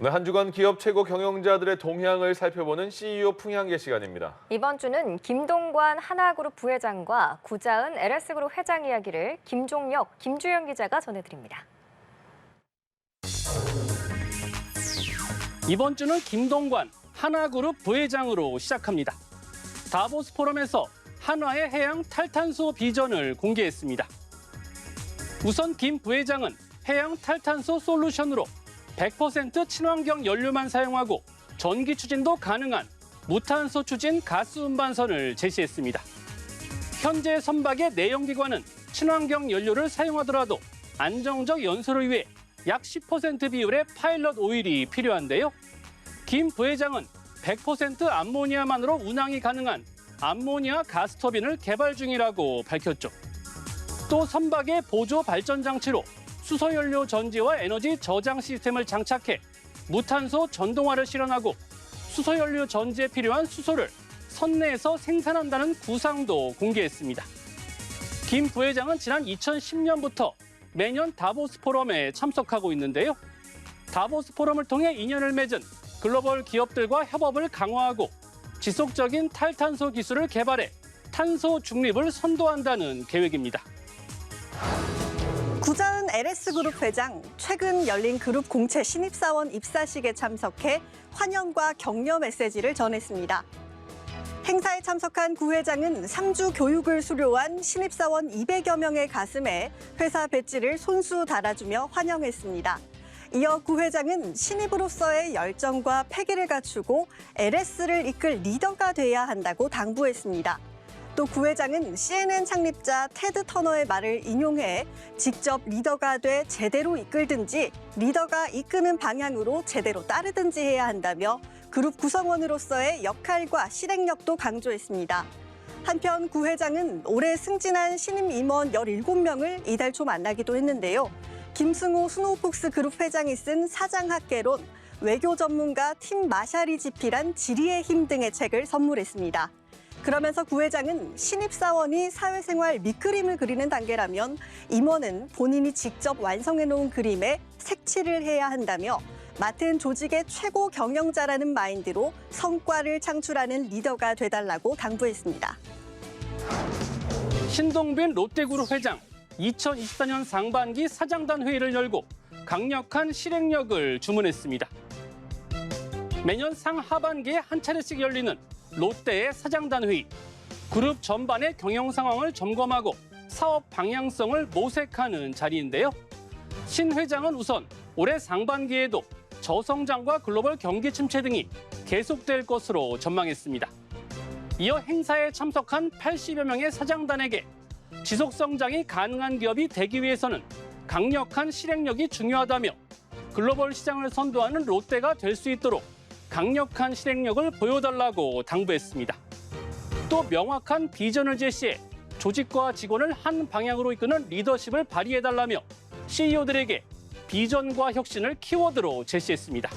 오늘 한 주간 기업 최고 경영자들의 동향을 살펴보는 CEO 풍향계 시간입니다. 이번 주는 김동관 하나그룹 부회장과 구자은 LS그룹 회장 이야기를 김종혁, 김주영 기자가 전해드립니다. 이번 주는 김동관 하나그룹 부회장으로 시작합니다. 다보스 포럼에서 한화의 해양 탈탄소 비전을 공개했습니다. 우선 김 부회장은 해양 탈탄소 솔루션으로 100% 친환경 연료만 사용하고 전기 추진도 가능한 무탄소 추진 가스 운반선을 제시했습니다. 현재 선박의 내연기관은 친환경 연료를 사용하더라도 안정적 연소를 위해 약 10% 비율의 파일럿 오일이 필요한데요. 김 부회장은 100% 암모니아만으로 운항이 가능한 암모니아 가스터빈을 개발 중이라고 밝혔죠. 또 선박의 보조 발전 장치로 수소연료 전지와 에너지 저장 시스템을 장착해 무탄소 전동화를 실현하고 수소연료 전지에 필요한 수소를 선내에서 생산한다는 구상도 공개했습니다. 김 부회장은 지난 2010년부터 매년 다보스 포럼에 참석하고 있는데요. 다보스 포럼을 통해 인연을 맺은 글로벌 기업들과 협업을 강화하고 지속적인 탈탄소 기술을 개발해 탄소 중립을 선도한다는 계획입니다. 구자은 LS그룹 회장, 최근 열린 그룹 공채 신입사원 입사식에 참석해 환영과 격려 메시지를 전했습니다. 행사에 참석한 구 회장은 3주 교육을 수료한 신입사원 200여 명의 가슴에 회사 배지를 손수 달아주며 환영했습니다. 이어 구 회장은 신입으로서의 열정과 패기를 갖추고 LS를 이끌 리더가 돼야 한다고 당부했습니다. 또 구 회장은 CNN 창립자 테드 터너의 말을 인용해 직접 리더가 돼 제대로 이끌든지 리더가 이끄는 방향으로 제대로 따르든지 해야 한다며 그룹 구성원으로서의 역할과 실행력도 강조했습니다. 한편 구 회장은 올해 승진한 신임 임원 17명을 이달 초 만나기도 했는데요. 김승호 스노우폭스 그룹 회장이 쓴 사장학개론, 외교 전문가 팀 마샬이 집필한 지리의 힘 등의 책을 선물했습니다. 그러면서 구 회장은 신입사원이 사회생활 밑그림을 그리는 단계라면 임원은 본인이 직접 완성해놓은 그림에 색칠을 해야 한다며 맡은 조직의 최고 경영자라는 마인드로 성과를 창출하는 리더가 돼달라고 당부했습니다. 신동빈 롯데그룹 회장, 2024년 상반기 사장단 회의를 열고 강력한 실행력을 주문했습니다. 매년 상하반기에 한 차례씩 열리는 롯데의 사장단 회의, 그룹 전반의 경영 상황을 점검하고 사업 방향성을 모색하는 자리인데요. 신 회장은 우선 올해 상반기에도 저성장과 글로벌 경기 침체 등이 계속될 것으로 전망했습니다. 이어 행사에 참석한 80여 명의 사장단에게 지속 성장이 가능한 기업이 되기 위해서는 강력한 실행력이 중요하다며 글로벌 시장을 선도하는 롯데가 될 수 있도록 강력한 실행력을 보여달라고 당부했습니다. 또 명확한 비전을 제시해 조직과 직원을 한 방향으로 이끄는 리더십을 발휘해달라며 CEO들에게 비전과 혁신을 키워드로 제시했습니다.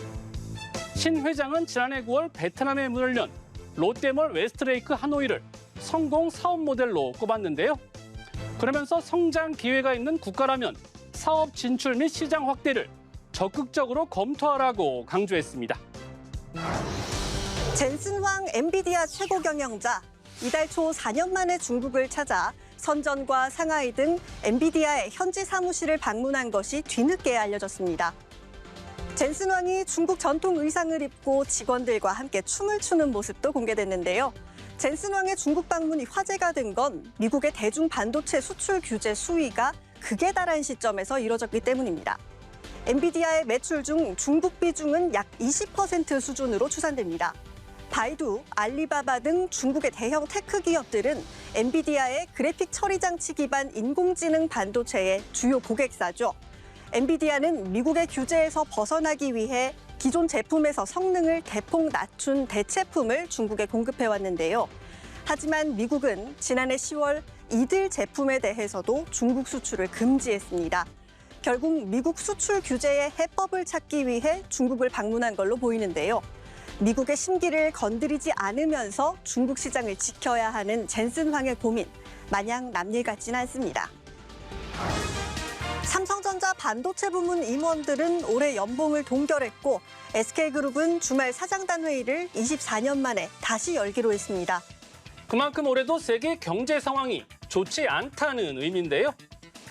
신 회장은 지난해 9월 베트남에 문을 연 롯데몰 웨스트레이크 하노이를 성공 사업 모델로 꼽았는데요. 그러면서 성장 기회가 있는 국가라면 사업 진출 및 시장 확대를 적극적으로 검토하라고 강조했습니다. 젠슨 황 엔비디아 최고 경영자, 이달 초 4년 만에 중국을 찾아 선전과 상하이 등 엔비디아의 현지 사무실을 방문한 것이 뒤늦게 알려졌습니다. 젠슨 황이 중국 전통 의상을 입고 직원들과 함께 춤을 추는 모습도 공개됐는데요. 젠슨 황의 중국 방문이 화제가 된 건 미국의 대중 반도체 수출 규제 수위가 극에 달한 시점에서 이뤄졌기 때문입니다. 엔비디아의 매출 중 중국 비중은 약 20% 수준으로 추산됩니다. 바이두, 알리바바 등 중국의 대형 테크 기업들은 엔비디아의 그래픽 처리 장치 기반 인공지능 반도체의 주요 고객사죠. 엔비디아는 미국의 규제에서 벗어나기 위해 기존 제품에서 성능을 대폭 낮춘 대체품을 중국에 공급해왔는데요. 하지만 미국은 지난해 10월 이들 제품에 대해서도 중국 수출을 금지했습니다. 결국 미국 수출 규제의 해법을 찾기 위해 중국을 방문한 걸로 보이는데요. 미국의 심기를 건드리지 않으면서 중국 시장을 지켜야 하는 젠슨 황의 고민, 마냥 남일 같진 않습니다. 삼성전자 반도체 부문 임원들은 올해 연봉을 동결했고 SK그룹은 주말 사장단 회의를 24년 만에 다시 열기로 했습니다. 그만큼 올해도 세계 경제 상황이 좋지 않다는 의미인데요.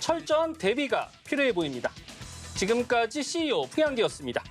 철저한 대비가 필요해 보입니다. 지금까지 CEO 풍양기였습니다.